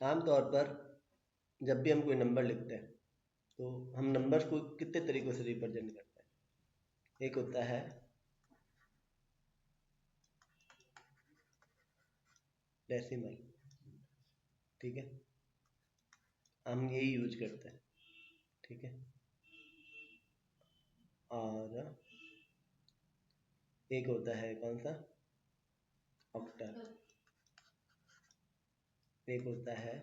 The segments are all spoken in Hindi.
आमतौर पर जब भी हम कोई नंबर लिखते हैं तो हम नंबर्स को कितने तरीक़ों से रिप्रेजेंट करते हैं। एक होता है डेसिमल, ठीक है, हम यही यूज करते हैं, ठीक है। और एक होता है कौन सा, ऑक्टल, एक होता है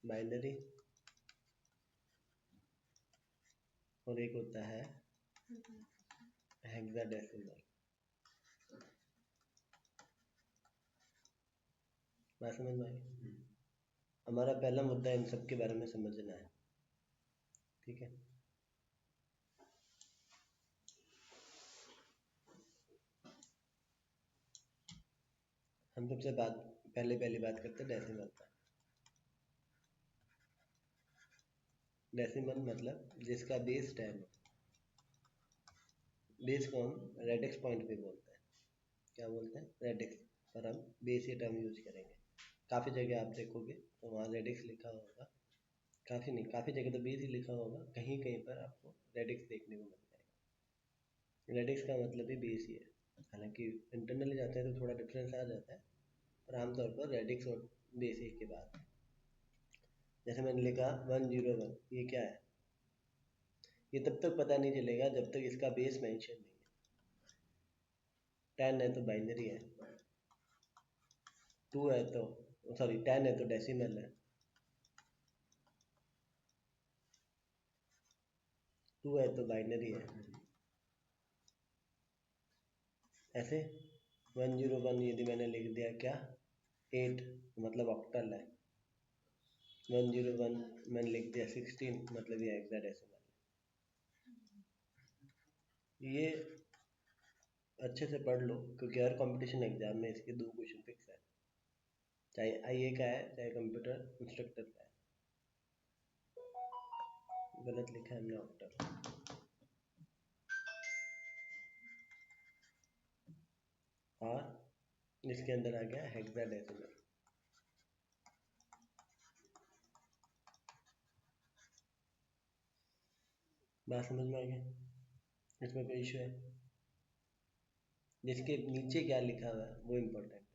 बाइनरी, और एक होता है हेक्साडेसिमल। बात समझ में आई। हमारा पहला मुद्दा इन सब के बारे में समझना है, ठीक है। हम सबसे पहली बात करते हैं डेसिमल पर। डेसिमल मतलब जिसका बेस 10 हो। बेस को हम रेडिक्स पॉइंट पे बोलते हैं। क्या बोलते हैं, रेडिक्स, पर हम बेस ये टर्म यूज करेंगे। काफ़ी जगह आप देखोगे तो वहाँ रेडिक्स लिखा होगा, काफ़ी जगह तो बेस ही लिखा होगा, कहीं कहीं पर आपको रेडिक्स देखने को मिल जाएगा। रेडिक्स का मतलब ही बेस ही है। हालांकि इंटरनली जाते हैं तो थोड़ा डिफरेंस आ जाता है, पर आमतौर पर रेडिक्स और बेस एक के बाद। जैसे मैंने लिखा 101, ये क्या है, ये तब तक पता नहीं चलेगा जब तक इसका बेस मेंशन नहीं है। 10 है तो बाइनरी है, 2 है तो सॉरी 10 है तो डेसिमल है, 2 है तो बाइनरी है। ऐसे 101 यदि मैंने लिख दिया क्या, 8 मतलब ऑक्टल है। 101 मैंने लिख दिया 16 मतलब ये हेक्साडेसिमल है। ये अच्छे से पढ़ लो क्योंकि हर कंपटीशन एग्जाम में इसके 2 क्वेश्चन फिक्स है, चाहे आईए का है चाहे कंप्यूटर इंस्ट्रक्टर का है। गलत लिखा है हमने ऑक्टल, और इसके अंदर आ गया हेक्साडेसिमल। बात समझ में आ गया, इसमें कोई इशू है। जिसके नीचे क्या लिखा हुआ है वो इम्पोर्टेंट है।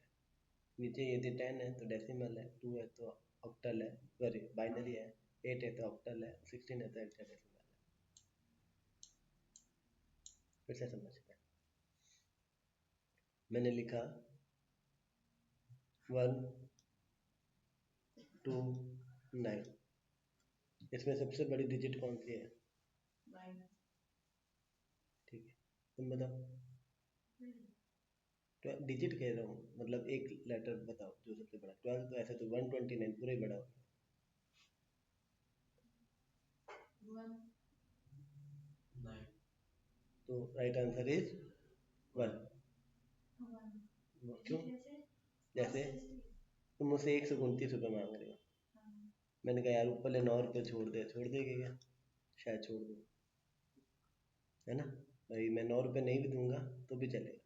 नीचे यदि 10 है तो डेसिमल है, 2 है तो ऑक्टल है, सॉरी बाइनरी है, 8 है तो ऑक्टल है, 16 है तो हेक्साडेसिमल है। फिर से समझते हैं। मैंने लिखा 1 2 9, इसमें सबसे बड़ी डिजिट कौन सी है, ठीक है, तुम बताओ। तो डिजिट कह रहा हूँ, मतलब एक लेटर बताओ जो सबसे बड़ा। 12 तो ऐसे तो 129 पूरा ही बड़ा हो गया, तो राइट आंसर इज 1। क्यों, जैसे तुम मुझसे 129 रुपये मांग रहे हो, मैंने कहा यार ऊपर ले 9 रुपये छोड़ देगा क्या, शायद छोड़ दो, है ना भाई। मैं 9 रुपये नहीं भी दूंगा तो भी चलेगा,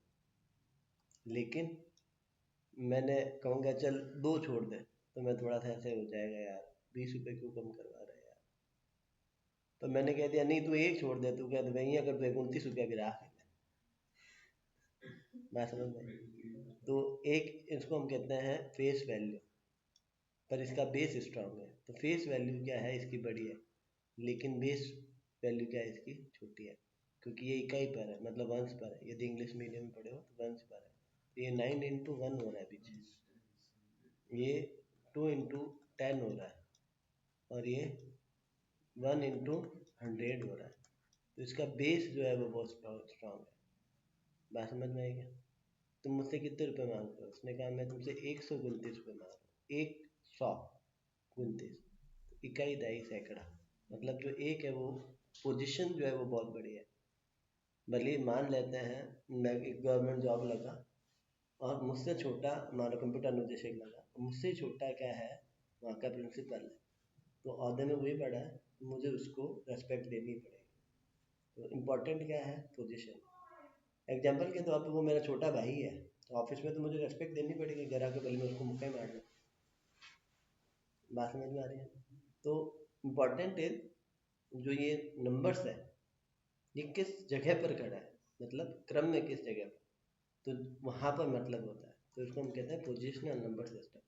लेकिन मैंने कहूँगा चल 2 छोड़ दे तो मैं थोड़ा सा ऐसे हो जाएगा यार, 20 रुपये क्यों कम करवा रहा है यार। तो मैंने कह दिया नहीं तू 1 छोड़ दे, तू कहते भाई अगर तू 29 रुपया गिरा है, मैं समझ में। तो एक इसको हम कहते हैं फेस वैल्यू, पर इसका बेस स्ट्रांग है। तो फेस वैल्यू क्या है इसकी बड़ी है, लेकिन बेस वैल्यू क्या है इसकी छोटी है, क्योंकि ये इकाई पर है, मतलब वंश पर है। यदि इंग्लिश मीडियम में पढ़े हो तो वंश पर है। तो ये 9 × 1 हो रहा है पीछे, ये 2 × 10 हो रहा है, और ये 1 × 100 हो रहा है। तो इसका बेस जो है वो बहुत स्ट्रांग है। बात समझ में आएगी। तुम मुझसे कितने रुपए मांग रहे हो, उसने कहा मैं तुमसे 129 रुपये मांग रहा हूँ, 129, इकाई दहाई सैकड़ा, मतलब जो एक है वो पोजीशन जो है वो बहुत बड़ी है। भले मान लेते हैं मैं एक गवर्नमेंट जॉब लगा और मुझसे छोटा हमारा कंप्यूटर अनुदेशक लगा, मुझसे छोटा क्या है वहाँ का प्रिंसिपल है, तो ओहदे में वही पड़ा है, मुझे उसको रेस्पेक्ट देनी पड़ेगी। तो इम्पोर्टेंट क्या है, पोजीशन। एग्जाम्पल के तौर पर वो मेरा छोटा भाई है, तो ऑफिस में तो मुझे रेस्पेक्ट देनी पड़ेगी, घर आके भले मैं उसको मुक्का ही मार दूँ, बात समझ में आ रही है? तो इम्पोर्टेंट है जो ये नंबर्स है ये किस जगह पर खड़ा है, मतलब क्रम में किस जगह पर, तो वहां पर मतलब होता है, तो इसको हम कहते हैं पोजिशनल नंबर सिस्टम।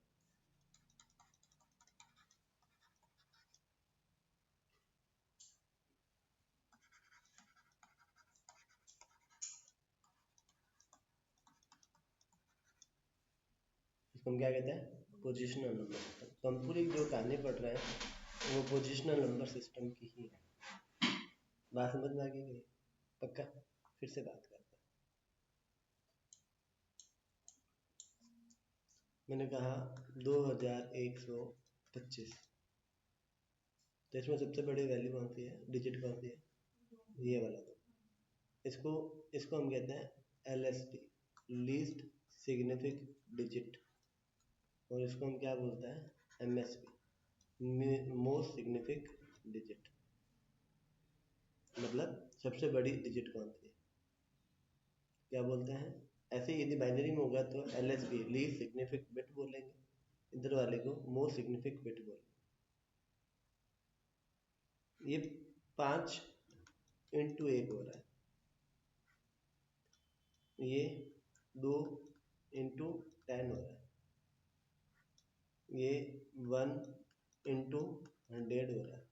इसको हम क्या कहते हैं, पोजिशनल नंबर सिस्टम। तो हम पूरी जो कहानी पढ़ रहे हैं वो पोजिशनल नंबर सिस्टम की ही है। बात समझ में आ गई नहीं? पक्का? फिर से बात करते हैं। मैंने कहा 2125, तो इसमें सबसे बड़ी वैल्यू कौन सी है, डिजिट कौन सी है, ये वाला। तो इसको इसको हम कहते हैं LSD, लीस्ट सिग्निफिकेंट डिजिट, और इसको हम क्या बोलते हैं, MSB, मोस्ट सिग्निफिकेंट डिजिट, मतलब सबसे बड़ी डिजिट कौन सी है, क्या बोलते हैं। ऐसे यदि बाइनरी में होगा तो LSB, लीस्ट सिग्निफिकेंट बिट बोलेंगे, इधर वाले को मोस्ट सिग्निफिकेंट बिट बोलेंगे। ये 5 × 1 हो रहा है, ये 2 × 10 हो रहा है, ये 1 × 100 हो रहा है,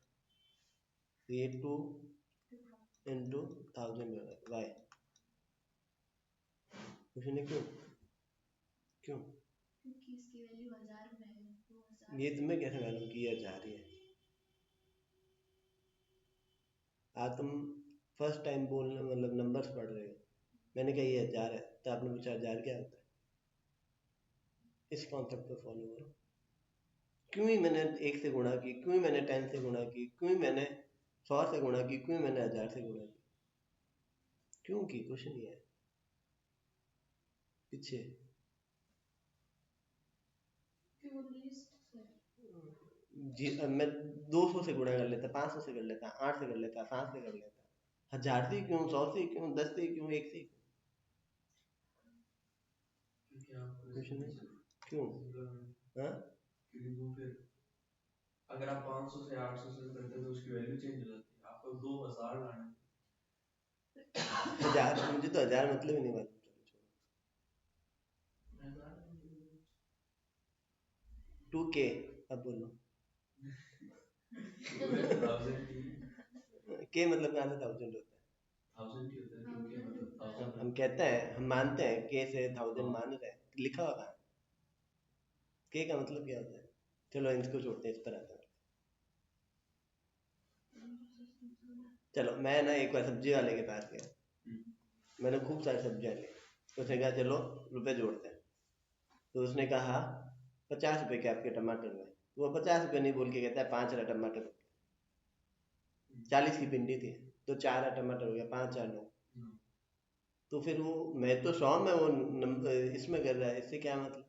ये 2 × 1000 हो रहा है। वाई? कुछ नहीं, क्यों क्यों? क्योंकि इसकी वैल्यू 1000 में है, 2000। ये तुम्हें कैसे मालूम कि ये 1000 ही है? आज तुम फर्स्ट टाइम बोलने मतलब नंबर्स पढ़ रहे हो, मैंने कहा ये 1000 है, तो आपने पूछा 1000 क्या होता है। इस कॉन्सेप्ट को फॉलो करो। क्यों ही मैंने 1 से गुणा की, क्यों ही मैंने 10 से गुणा की, क्यों ही मैंने 100 से गुणा की, क्यों ही मैंने 1000 से गुणा की, क्यों की? कुछ नहीं है पीछे। जी मैं 200 से गुणा कर लेता, 500 से कर लेता, 8 से कर लेता, 7 से कर लेता, 1000 से क्यों, 100 से क्यों, 10 से क्यों, 1 से कुछ नहीं, क्यों? हाँ, अगर आप 500 से 800 से करते तो उसकी वैल्यू चेंज हो जाती है, आपको 2000 लाना है। 1000, मुझे तो 1000 मतलब ही नहीं मालूम। 2K, अब बोलो। K मतलब कहाँ से 1000 होता है? 1000 ही होता है, 2K मतलब हम कहते हैं, हम मानते हैं K से 1000 मान रहे हैं, लिखा होगा K का मतलब क्या होता है। चलो इसको छोड़ते हैं, इस पर आते हैं। चलो मैं ना एक बार सब्जी वाले के पास गया, मैंने खूब सारी सब्जियां ली, उसने कहा चलो रुपए जोड़ते हैं, तो उसने कहा 50 रुपए के आपके टमाटर हुए, तो वो 50 रुपए नहीं बोल के कहता है 5 टमाटर, 40 की भिंडी थी, तो 4 टमाटर हो गया, 5 4 9। तो फिर वो, मैं तो 100 में वो इसमें कर रहा है, इससे क्या मतलब।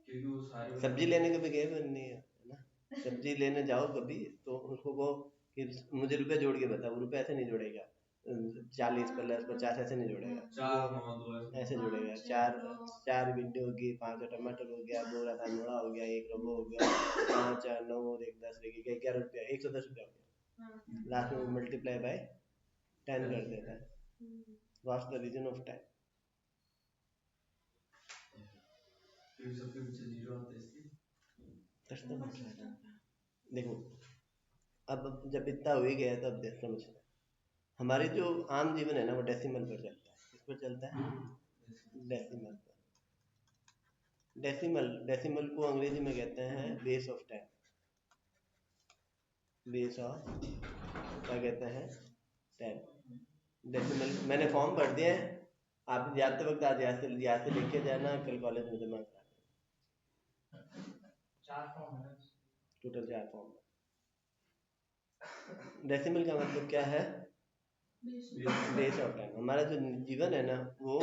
क्योंकि वो सारे सब्जी लेने कभी गए नहीं है ना, सब्जी लेने जाओ कभी तो उसको कहो कि मुझे रुपए जोड़ के बता, वो रुपए ऐसे नहीं जोड़ेगा, 40 प्लस 50 ऐसे नहीं जोड़ेगा, 4 9 2 ऐसे जोड़ेगा। 4 भिंडी होगी, 5 टमाटर हो गया, 2 मुड़ा हो गया, 1 वो हो गया, 5 4 9 और 1 10 रह गया, 11 रुपया, 110 रुपया हो गया। लास्ट में मल्टीप्लाई बाय 10 कर देता है। What's the reason of 10? फिर सबके पीछे जीरो आता है इसलिए। देखो अब जब इतना हो ही गया तो अब देख समझना, हमारी जो आम जीवन है ना वो डेसिमल पर चलता है। किस पर चलता है? डेसिमल पर। डेसिमल को अंग्रेजी में कहते हैं बेस ऑफ 10, बेस ऑफ क्या कहते हैं, 10 डेसिमल। मैंने फॉर्म भर दिया है, आप जाते वक्त आज यहाँ से लिख के जाना, कल कॉलेज में जमा करा। 4 फॉर्म है, टोटल 4 फॉर्म। डेसिमल का मतलब क्या है? Base of 10। हमारा जो जीवन है ना वो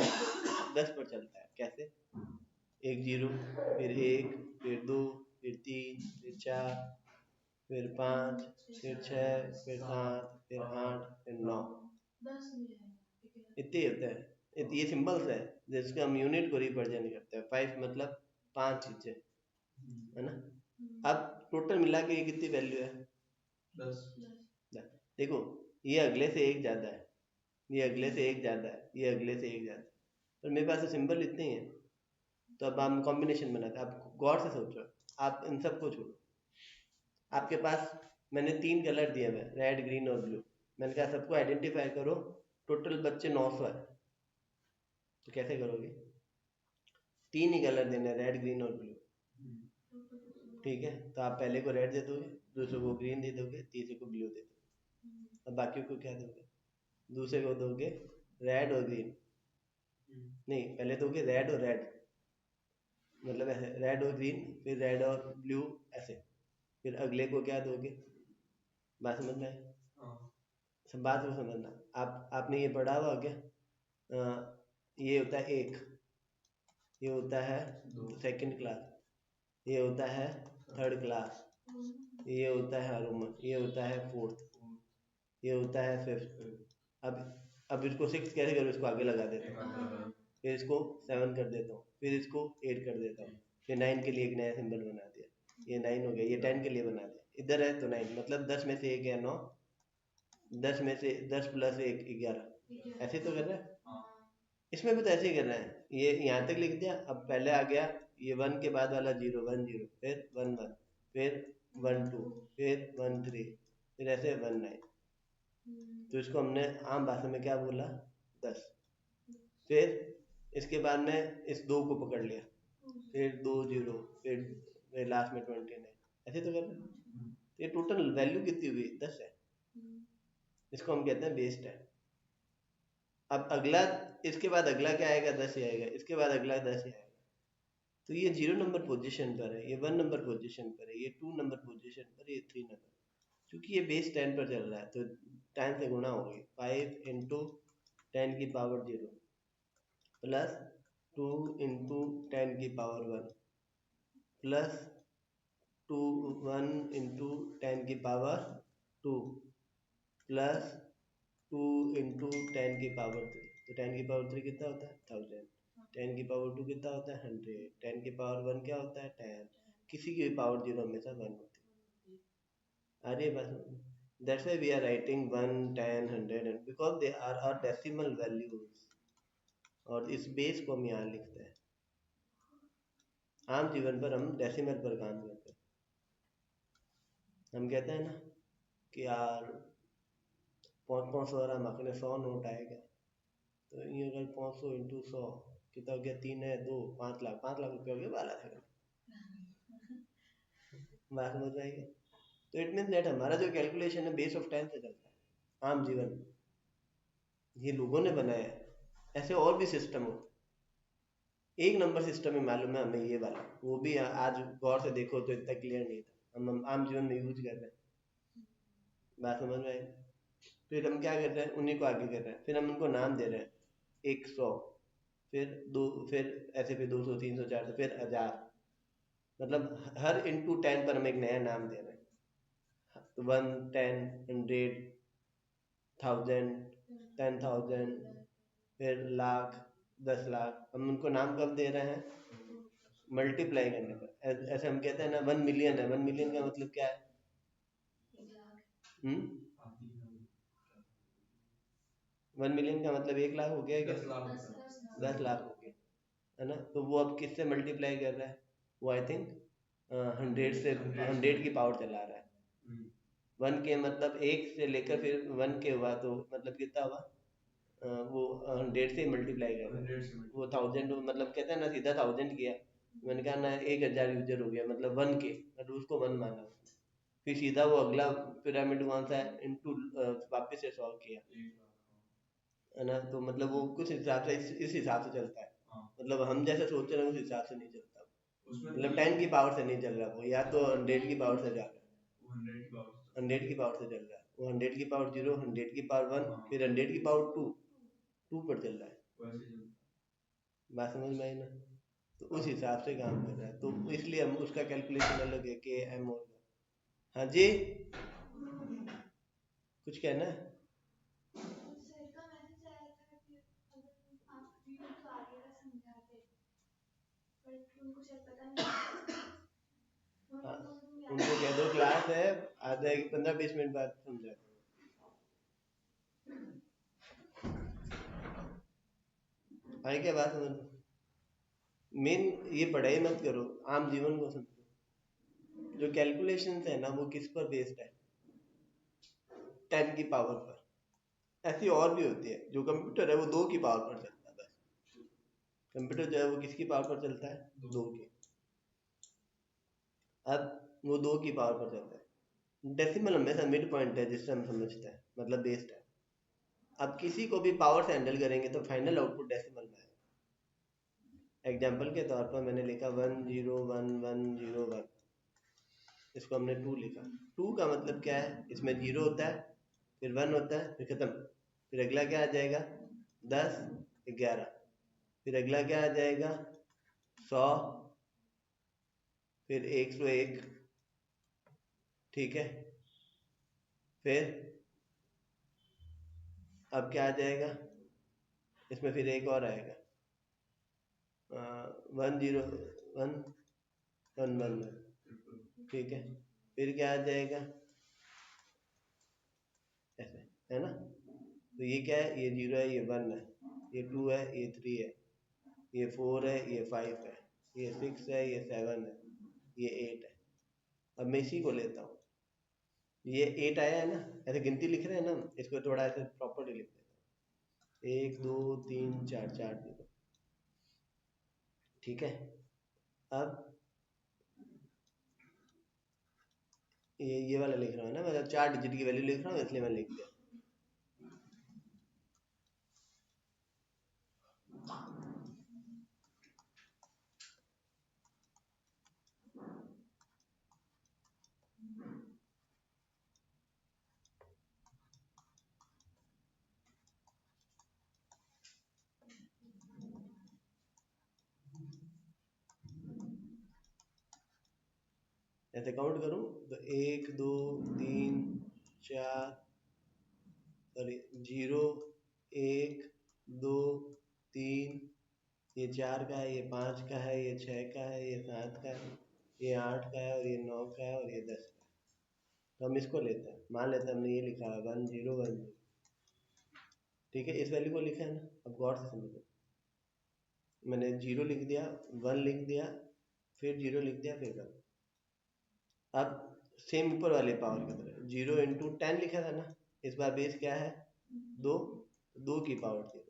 10 पर चलता है। कैसे? 1 0, फिर 1, फिर 2, फिर 3, फिर 4, फिर 5, फिर 6, फिर 7, फिर 8, फिर 9, इतने होते हैं। ये सिंबल्स है जिसके हम यूनिट को रिप्रेजेंट करते हैं। 5 मतलब 5 चीजें, है ना। अब टोटल मिला के ये कितनी वैल्यू है? 10। देखो ये अगले से एक ज़्यादा है, ये अगले से एक ज़्यादा है, ये अगले से एक ज़्यादा है, पर मेरे पास तो सिंबल इतने ही है। तो अब हम कॉम्बिनेशन बनाते हैं। आप गौर से सोचो, आप इन सबको छोड़ो। आपके पास मैंने 3 कलर दिए हुए, रेड ग्रीन और ब्लू। मैंने कहा सबको आइडेंटिफाई करो, टोटल बच्चे 900 है। तो कैसे करोगे? 3 ही कलर देने, रेड ग्रीन और ब्लू। ठीक है, तो आप पहले को रेड दे दोगे, दूसरे को ग्रीन दे दोगे, तीसरे को ब्लू दे दोगे। अब बाकी को क्या दोगे? दूसरे को दोगे रेड और ग्रीन, नहीं पहले दोगे रेड और रेड, मतलब ऐसे रेड और ग्रीन, फिर रेड और ब्लू ऐसे, फिर अगले को क्या दोगे? बात समझ में आई? सब बात को समझना। आपने ये पढ़ा हुआ क्या? ये होता है एक, ये होता है सेकंड क्लास, ये होता है थर्ड क्लास, ये होता है रोमन, ये होता है फोर्थ, ये होता है फिफ्थ। अब इसको 6 कैसे करो? इसको आगे लगा देता हूँ, फिर इसको 7 कर देता हूँ, फिर इसको 8 कर देता हूँ, फिर 9 के लिए एक नया सिंबल बना दिया, ये 9 हो गया, ये 10 के लिए बना दिया। इधर है तो 9, मतलब 10 में से एक है 9, 10 में से 10 प्लस 1 11, ऐसे तो कर रहा है। इसमें भी तो ऐसे ही कर रहे हैं, ये यहाँ तक लिख दिया। अब पहले आ गया ये 1 के बाद वाला 0 1 0, फिर 1 1, फिर 1 2, फिर 1 3, फिर ऐसे 1 9। तो इसको हमने आम भाषा में क्या बोला? 10। फिर इसके बाद में इस 2 को पकड़ लिया, फिर 2 0, फिर लास्ट में 29, ऐसे तो कर रहे हैं। तो ये टोटल वैल्यू कितनी हुई? 10 है। इसको हम कहते हैं बेस 10। अब अगला, इसके बाद अगला क्या आएगा? 10 ही आएगा, इसके बाद अगला 10 ही आएगा। तो ये 0 नंबर पोजीशन पर है, ये 1 नंबर पोजीशन पर है, ये 2 नंबर पोजीशन पर, ये 3 नंबर। क्योंकि ये बेस 10 पर चल रहा है तो 10 से गुणा होगी। 5 इंटू 10 की पावर 0 प्लस 2 इंटू 10 की पावर 1 प्लस 2 1 इंटू 10 की पावर 2 प्लस 2 इंटू 10 की पावर 3। तो 10 की पावर 3 कितना होता है? 1000। 10 की पावर 2 कितना होता है? 100। 10 की पावर 1 क्या होता है? 10। किसी की भी पावर 0 हमेशा 1 होती है। अरे बस, that's why we are writing 1 10 100 and because they are our decimal values, और इस बेस को हम यहाँ लिखते हैं। आम जीवन पर हम डेसिमल पर काम करते हैं। हम कहते हैं ना कि यार 500 और हम अपने 100 नोट आएगा, तो ये अगर 500 इंटू 100 कितना हो गया? 3 है 2, 5 लाख, 5 लाख रुपये हो गया 12 लाख। बात समझ में आएगी? तो इट मीन दैट हमारा जो कैलकुलेशन है बेस ऑफ 10 से चलता है आम जीवन में। ये लोगों ने बनाया है, ऐसे और भी सिस्टम होते हैं। एक नंबर सिस्टम में मालूम है हमें ये वाला, वो भी आज गौर से देखो तो इतना क्लियर नहीं था, हम आम जीवन में यूज कर रहे हैं। बात समझ में आई? फिर हम क्या कर रहे हैं? उन्हीं को आगे कर रहे हैं, फिर हम उनको नाम दे रहे हैं 100, फिर 2, फिर ऐसे, फिर 200 300 400, फिर 1000। मतलब हर इंटू 10 पर हम एक नया नाम दे रहे हैं। तो 1 10 100 1000 10,000, फिर लाख 10 लाख। हम उनको नाम कब दे रहे हैं? मल्टीप्लाई करने पर। ऐसे हम कहते हैं ना 1 मिलियन है, 1 मिलियन का मतलब क्या है? 1 मिलियन का मतलब 1 लाख हो गया क्या? 10 लाख हो गया, है ना। तो वो अब किससे मल्टीप्लाई कर रहा है? वो आई थिंक 100 से, 100 की पावर चला रहा है। 1 के मतलब 1 से लेकर फिर 1 के हुआ, तो मतलब कितना हुआ? वो 100 से मल्टीप्लाई कर रहा है। वो 1000 मतलब कहते हैं ना सीधा 1000 किया, मैंने कहा ना 1000 यूजर हो गया, मतलब 1 के, मतलब उसको 1 माना। फिर सीधा वो अगला पिरामिड कौन सा है? इंटू वापस से 100 किया, है ना। तो मतलब वो कुछ हिसाब से इस हिसाब से चलता है। मतलब हम जैसे सोच रहे हैं उस हिसाब से नहीं चलता, मतलब 10 की पावर से नहीं चल रहा वो, या तो 100 की पावर से जा रहा है, 100 की पावर से चल रहा है वो। 100 की पावर 0, 100 की पावर 1, फिर 100 की पावर 2, 2 पर चल रहा है। बात समझ में आई ना? तो उस हिसाब से काम कर रहा है, तो इसलिए हम उसका कैलकुलेशन अलग है के एम होगा। हाँ जी, कुछ कहना है? हाँ, उनको कह दो क्लास है, आधा 15-20 मिनट बाद समझा। आए क्या बात समझ? मेन ये पढ़ाई मत करो, आम जीवन को समझो। जो कैलकुलेशन है ना वो किस पर बेस्ड है? 10 की पावर पर। ऐसी और भी होती है, जो कंप्यूटर है वो 2 की पावर पर चलता है बस। कंप्यूटर जो है वो किसकी पावर पर चलता है? 2 की। अब वो 2 की पावर पर चलता है। डेसिमल हमेशा मिड पॉइंट है जिससे हम समझते हैं, मतलब बेस्ड है। अब किसी को भी पावर से हैंडल करेंगे तो फाइनल आउटपुट डेसिमल में है। एग्जाम्पल के तौर पर मैंने लिखा 101101, इसको हमने 2 लिखा। 2 का मतलब क्या है? इसमें 0 होता है, फिर 1 होता है, फिर खत्म। फिर अगला क्या आ जाएगा? 10, 11। फिर अगला क्या आ जाएगा? 100, फिर 101। ठीक है, फिर अब क्या आ जाएगा? इसमें फिर एक और आएगा, 10111। ठीक है, फिर क्या आ जाएगा? ऐसे, है ना? तो ये क्या है? ये 0 है, ये 1 है, ये 2 है, ये 3 है, ये 4 है, ये 5 है, ये 6 है, ये 7 है, ये 8 है। अब मैं इसी को लेता हूँ, ये 8 आया है ना, ऐसे गिनती लिख रहे हैं ना, इसको थोड़ा ऐसे प्रॉपर्ली लिख देता हूँ। 1 2 3 4, 4 0। ठीक है, अब ये वाला लिख रहा हूँ ना, मतलब 4 डिजिट की वैल्यू लिख रहा हूँ, इसलिए मैं लिख दिया। ऐसे काउंट करूँ तो 1 2 3 4, सॉरी 0 1 2 3, ये 4 का है, ये 5 का है, ये 6 का है, ये 7 का है, ये 8 का है, और ये 9 का है, और ये 10 का है। तो हम इसको लेते हैं, मान लेते हैं हमने ये लिखा है 1010। ठीक है, इस वैल्यू को लिखा है ना। अब गौर से समझो, मैंने 0 लिख दिया, 1 लिख दिया, फिर 0 लिख दिया, फिर 1। अब सेम ऊपर वाले पावर की तरह 0 इंटू 10 लिखा था ना, इस बार बेस क्या है? 2, 2 की पावर 0।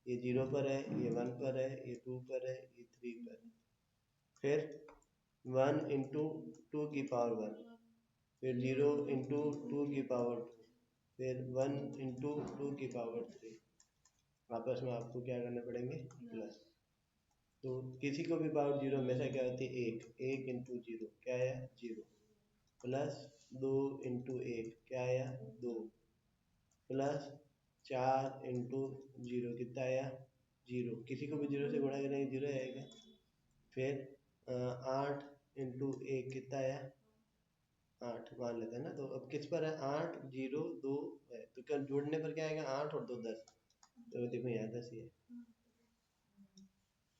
ये 0 पर है, ये 1 पर है, ये 2 पर है, ये 3 पर है। फिर 1 इंटू 2 की पावर 1, फिर 0 इंटू 2 की पावर 2, फिर 1 इंटू 2 की पावर 3। आपस में आपको क्या करने पड़ेंगे? प्लस। तो किसी को भी पावर 0 हमेशा क्या होती है? 1। 1 इंटू 0 क्या है? 0। प्लस 2 इंटू 1 क्या आया? 2। प्लस 4 इंटू 0 कितना आया? 0। किसी को भी 0 से गुणा करेंगे 0 आएगा। फिर 8 इंटू 1 कितना आया? 8 मान लेते हैं ना। तो अब किस पर है? 8 0 2 है, तो क्या जोड़ने पर क्या आएगा? 8 और 2 10। तो देखो यहाँ 10 ही है।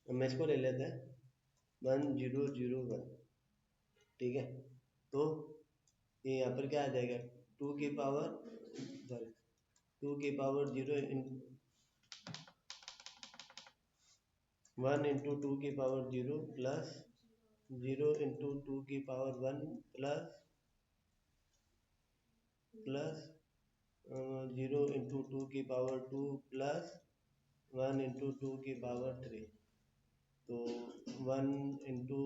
अब मैं इसको ले लेते हैं 1 0 0 1। ठीक है, तो ये यहाँ पर क्या आ जाएगा? 2 की पावर, सॉरी 2 की पावर 0 1 इंटू 2 की पावर 0 प्लस 0 इंटू 2 की पावर 1 प्लस 0 इंटू 2 की पावर 2 प्लस 1 इंटू 2 की पावर 3। तो 1 into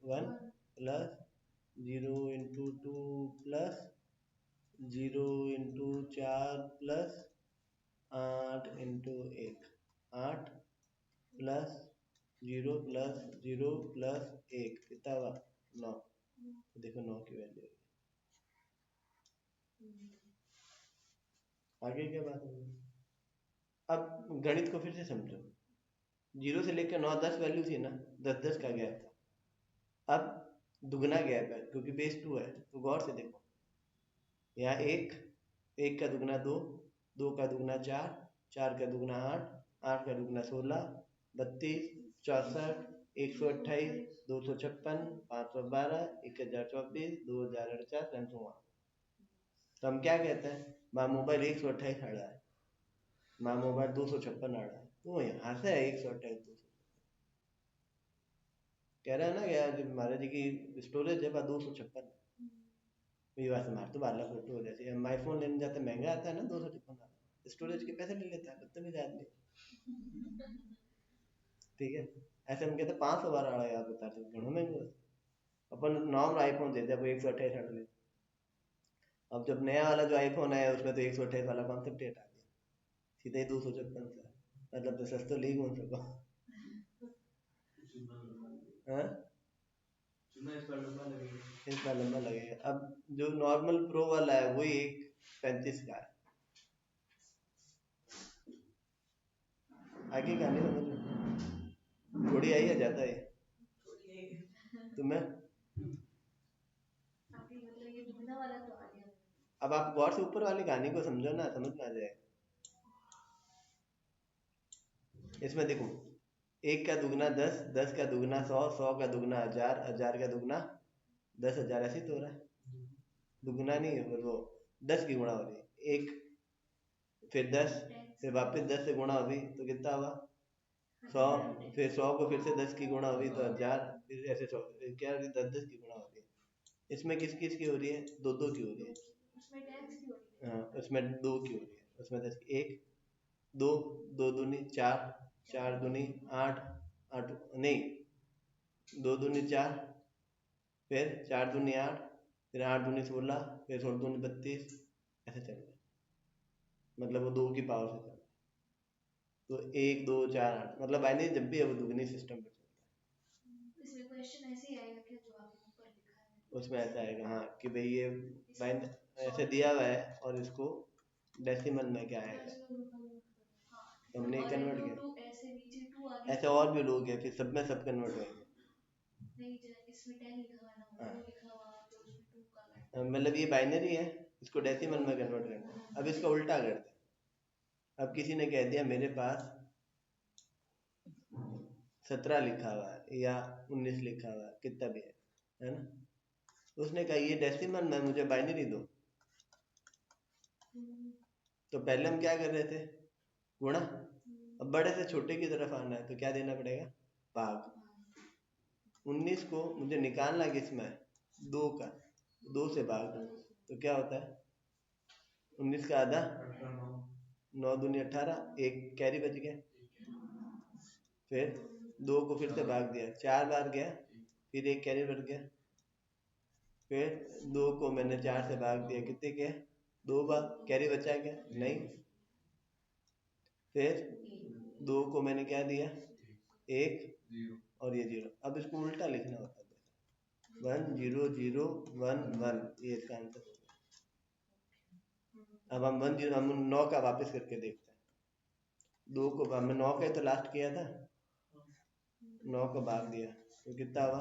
1 plus 0 into 2 plus 0 into 4 plus 8 into 1। 8 plus 0 plus 0 plus 1 कितना हुआ? 9। देखो 9 की वैल्यू है। आगे क्या बात है? अब गणित को फिर से समझो। 0 से लेकर 9 10 वैल्यू थी ना, 10 10 का गैप था। अब दुगना गैप है क्योंकि बेस 2 है। तो गौर से देखो, यहाँ 1, 1 का दुगना 2, 2 का दुगना 4, 4 का दुगना 8, 8 का दुगना 16, 32, 64, 128, 256, 512, 1024, 2048, 300। तो हम क्या कहते हैं, माँ मोबाइल 128 आ रहा है, माँ मोबाइल 256 आ रहा है, तो यहाँ से है 128 200। कह रहा है ना यार महाराज जी की स्टोरेज है 256। ये बात हमारे तो वाला फोटो हो जाती है, हम आईफोन लेने जाते हैं महंगा आता है ना 256, स्टोरेज के पैसे ले लेता है बदतमीज आदमी। ठीक है, ऐसे हम कहते 500 बार आ रहा है, आप बता दो घणों महंगो। अपन नॉर्मल आईफोन देते हैं 128 हट ले। अब जब नया वाला जो आईफोन आया उसमें तो 128 वाला कॉन्सेप्ट हटा दिया, सीधे ही 256 से, मतलब तो सस्ता ली कौन सको। हाँ इतना लंबा लगेगा। अब जो नॉर्मल प्रो वाला है वही 135 का है। आगे गाने समझ थोड़ी आई है, ज्यादा है तुम्हें। अब आप गौर से ऊपर वाले गाने को समझो ना, समझ में आ जाएगा। इसमें देखो, 1 का दुगना 10, 10 का दुगना 100, 100 का दुगना 1000, 1000 का दुगना 10,000, ऐसे तो हो रहा है। दुगना नहीं है वो 10 की गुणा हो रही है, 1 फिर 10 फिर वापस 10 से गुणा हुई तो कितना हुआ 100, फिर 100 को फिर से 10 की गुणा हुई तो 1000, फिर ऐसे 100 क्या 10 की गुणा हो रही है। इसमें किस किस की हो रही है, दो दो की हो रही है। हाँ उसमें दो की हो रही है, उसमें 10 की, 1 2, 2 दूनी 4, 4 दूनी 8, 8 नहीं 2 दूनी 4, फिर 4 दूनी 8, फिर 8 दूनी 16, फिर 16 दूनी 32, ऐसे चल रहा है। मतलब वो 2 की पावर से चल रहा है। तो 1 2 4 8, मतलब बाइनरी जब भी है वो दुगनी सिस्टम पर चलता है। उसमें ऐसा आएगा हाँ कि भाई ये बाइन ऐसे दिया हुआ है और इसको डेसिमल में क्या आएगा, तो हमने कन्वर्ट किया। ऐसे और भी लोग हैं, फिर सब में सब कन्वर्ट होंगे। मतलब ये बाइनरी है, इसको डेसिमल में कन्वर्ट करना है। अब इसका उल्टा करते हैं। अब किसी ने कह दिया मेरे पास 17 लिखा हुआ है या 19 लिखा हुआ है, कितना भी है ना, उसने कहा ये डेसिमल में मुझे बाइनरी दो। तो पहले हम क्या कर रहे थे, गुणा। अब बड़े से छोटे की तरफ आना है तो क्या देना पड़ेगा, भाग। 19 को मुझे निकालना किसमें, 2 का, 2 से भाग दो तो क्या होता है 19 का आधा 9 दूनी 18, एक कैरी बच गया। फिर 2 को फिर से भाग दिया, 4 बार गया, फिर एक कैरी बच गया। फिर 2 को मैंने 4 से भाग दिया, कितने के 2 बार, कैरी बचा क्या नहीं। फिर 2 को मैंने क्या दिया 1 और ये 0। अब इसको उल्टा लिखना होता है, 1 0 0 1 1, ये इसका आंसर हो गया। अब हम 1 0 हम 9 का वापस करके देखते हैं। 2 को हमने 9 का तो लास्ट किया था, 9 को भाग दिया तो कितना हुआ,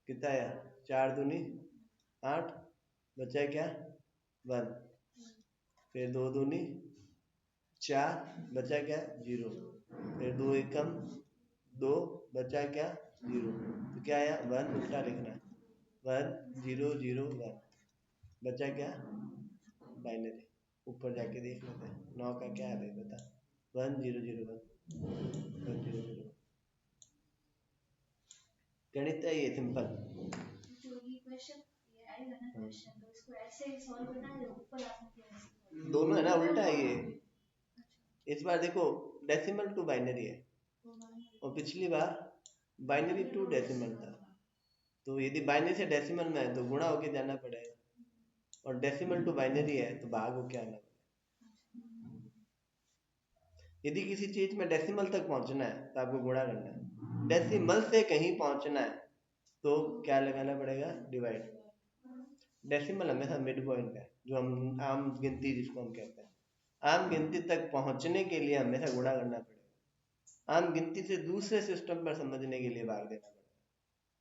कितना आया 4 दूनी 8, बचा क्या 1, फिर 2 दूनी 4, बचा क्या 0, फिर 2 एकम 2, बचा क्या 0, तो क्या आया 1, उल्टा लिखना है 1 0 0 1, बचा क्या बाइनरी। ऊपर जाके देख लेते हैं 9 का क्या है भाई बता, 1 0 0 1, 1 0 0 1। गणित है ये सिंपल। दोनों है ना, उल्टा है ये। इस बार देखो डेसिमल टू बाइनरी है और पिछली बार बाइनरी टू डेसिमल था। तो यदि बाइनरी से डेसिमल में है तो गुणा होके जाना पड़ेगा, और डेसिमल टू बाइनरी है तो भाग होके आना पड़ेगा। यदि किसी चीज में डेसिमल तक पहुंचना है तो आपको गुणा करना है, डेसिमल से कहीं पहुंचना है तो क्या लगाना पड़ेगा, डिवाइड। डेसिमल हमेशा मिड पॉइंट है, जो हम आम गिनती जिसको हम कहते हैं। आम गिनती तक पहुंचने के लिए हमेशा गुणा करना पड़ेगा। आम गिनती से दूसरे सिस्टम पर समझने के लिए भाग देना पड़ेगा।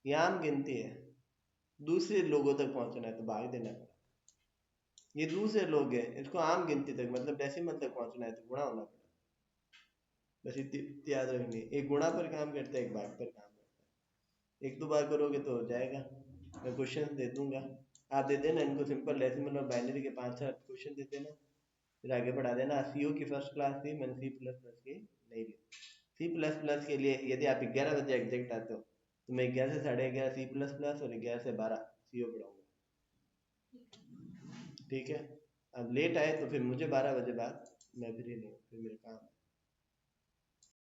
ये आम गिनती है, दूसरे लोगों तक पहुंचना है तो भाग देना पड़ेगा। ये दूसरे लोग हैं, इसको आम गिनती तक मतलब डेसिमल तक पहुंचना है तो गुणा होना पड़ेगा। बस इतनी याद रखनी है। एक गुणा पर काम करता है, एक भाग पर काम करता है। एक दो बार करोगे तो हो जाएगा। मैं क्वेश्चन दे दूंगा, आप दे देना इनको, सिंपल डेसिमल और बाइनरी के 5-7 क्वेश्चन दे देना, फिर आगे बढ़ा देना। सीओ की फर्स्ट क्लास थी, मैंने सी प्लस प्लस की नहीं ली। सी प्लस प्लस के लिए यदि आप 11 बजे एग्जैक्ट आते हो तो मैं 11 से 11:30 सी प्लस प्लस और 11 से 12 सीओ पढ़ाऊंगा, ठीक है। अब लेट आए तो फिर मुझे 12 बजे बाद मैं फ्री नहीं हूँ, फिर मेरे काम है।